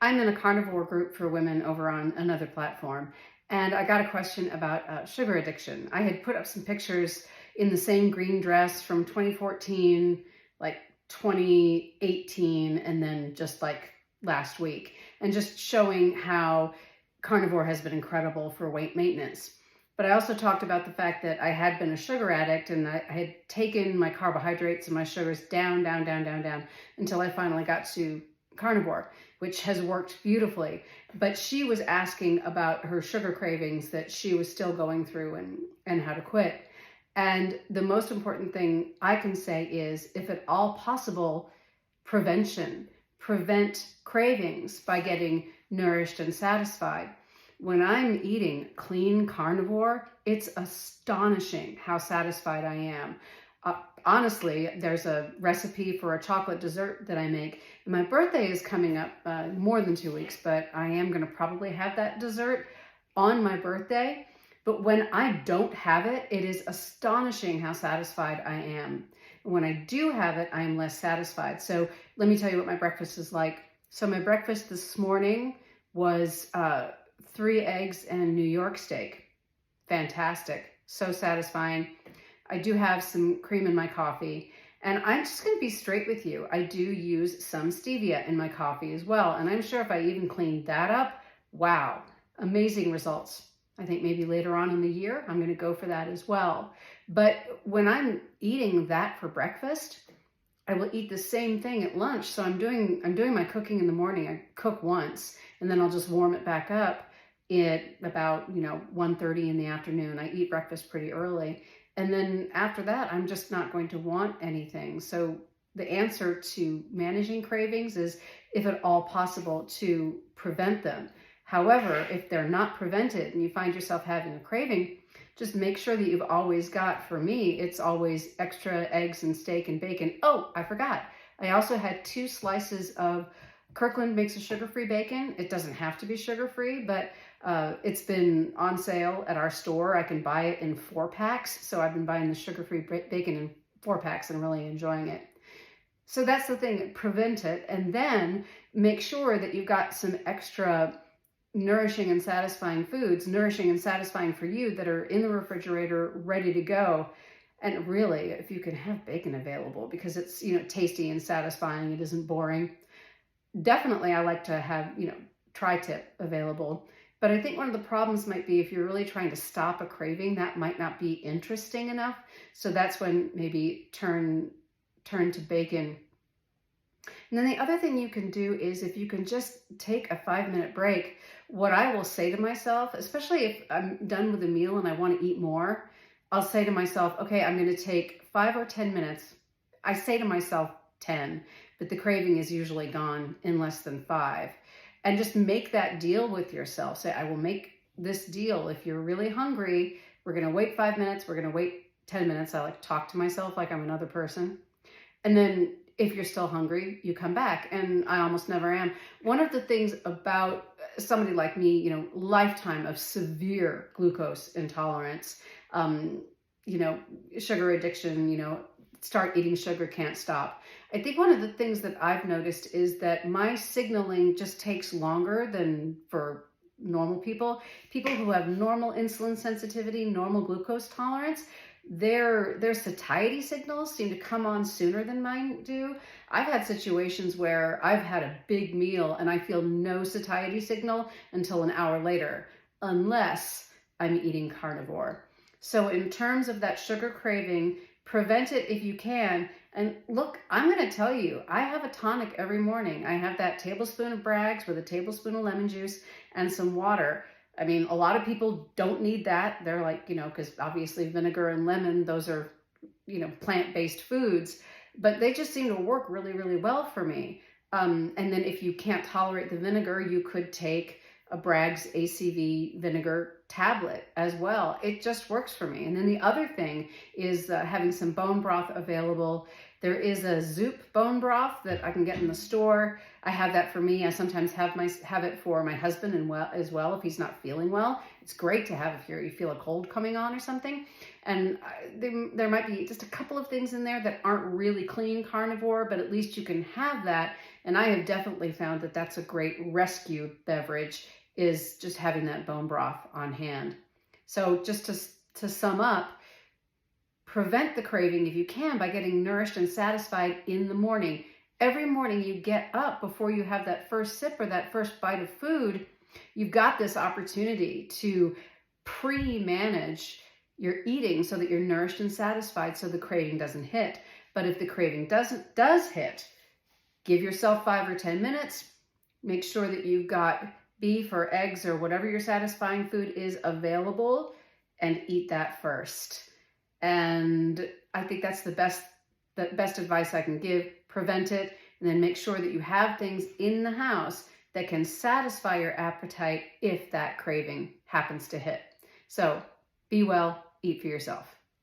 I'm in a carnivore group for women over on another platform, and I got a question about sugar addiction. I had put up some pictures in the same green dress from 2014, like 2018, and then just like last week, and just showing how carnivore has been incredible for weight maintenance. But I also talked about the fact that I had been a sugar addict and I had taken my carbohydrates and my sugars down, down, down, down, down until I finally got to carnivore, which has worked beautifully. But she was asking about her sugar cravings that she was still going through and how to quit. And the most important thing I can say is, if at all possible, prevention. Prevent cravings by getting nourished and satisfied. When I'm eating clean carnivore, it's astonishing how satisfied I am. Honestly, there's a recipe for a chocolate dessert that I make. And my birthday is coming up more than 2 weeks, but I am going to probably have that dessert on my birthday. But when I don't have it, it is astonishing how satisfied I am. When I do have it, I am less satisfied. So let me tell you what my breakfast is like. So my breakfast this morning was 3 eggs and New York steak. Fantastic. So satisfying. I do have some cream in my coffee. And I'm just going to be straight with you. I do use some stevia in my coffee as well. And I'm sure if I even cleaned that up, wow, amazing results. I think maybe later on in the year, I'm going to go for that as well. But when I'm eating that for breakfast, I will eat the same thing at lunch. So I'm doing my cooking in the morning. I cook once and then I'll just warm it back up at about 1:30 in the afternoon. I eat breakfast pretty early. And then after that, I'm just not going to want anything. So the answer to managing cravings is, if at all possible, to prevent them. However, if they're not prevented and you find yourself having a craving, just make sure that you've always got, for me, it's always extra eggs and steak and bacon. Oh, I forgot. I also had 2 slices of Kirkland makes a sugar-free bacon. It doesn't have to be sugar-free, but it's been on sale at our store. I can buy it in 4-packs. So I've been buying the sugar-free bacon in 4-packs and really enjoying it. So that's the thing, prevent it. And then make sure that you've got some extra nourishing and satisfying foods, nourishing and satisfying for you, that are in the refrigerator, ready to go. And really, if you can have bacon available, because it's, tasty and satisfying, it isn't boring. Definitely, I like to have, tri-tip available. But I think one of the problems might be, if you're really trying to stop a craving, that might not be interesting enough. So that's when maybe turn to bacon. And then the other thing you can do is, if you can just take a 5-minute break, what I will say to myself, especially if I'm done with a meal and I want to eat more, I'll say to myself, okay, I'm going to take 5 or 10 minutes. I say to myself 10, but the craving is usually gone in less than 5. And just make that deal with yourself. Say, I will make this deal. If you're really hungry, we're going to wait 5 minutes. We're going to wait 10 minutes. I like to talk to myself like I'm another person. And then if you're still hungry, you come back. And I almost never am. One of the things about somebody like me, lifetime of severe glucose intolerance, sugar addiction, start eating sugar, can't stop. I think one of the things that I've noticed is that my signaling just takes longer than for normal people. People who have normal insulin sensitivity, normal glucose tolerance, their satiety signals seem to come on sooner than mine do. I've had situations where I've had a big meal and I feel no satiety signal until an hour later, unless I'm eating carnivore. So in terms of that sugar craving, prevent it if you can. And look, I'm going to tell you, I have a tonic every morning. I have that tablespoon of Bragg's with a tablespoon of lemon juice and some water. I mean, a lot of people don't need that. They're like, because obviously vinegar and lemon, those are, plant-based foods, but they just seem to work really, really well for me. And then if you can't tolerate the vinegar, you could take a Bragg's ACV vinegar tablet as well. It just works for me. And then the other thing is having some bone broth available. There is a Zoop bone broth that I can get in the store. I have that for me. I sometimes have it for my husband as well if he's not feeling well. It's great to have if you feel a cold coming on or something. And there might be just a couple of things in there that aren't really clean carnivore, but at least you can have that And I have definitely found that that's a great rescue beverage, is just having that bone broth on hand. So just to sum up, prevent the craving if you can by getting nourished and satisfied in the morning. Every morning you get up, before you have that first sip or that first bite of food, you've got this opportunity to pre-manage your eating so that you're nourished and satisfied, so the craving doesn't hit. But if the craving does hit, give yourself 5 or 10 minutes. Make sure that you've got beef or eggs or whatever your satisfying food is available, and eat that first. And I think that's the best advice I can give. Prevent it, and then make sure that you have things in the house that can satisfy your appetite if that craving happens to hit. So be well, eat for yourself.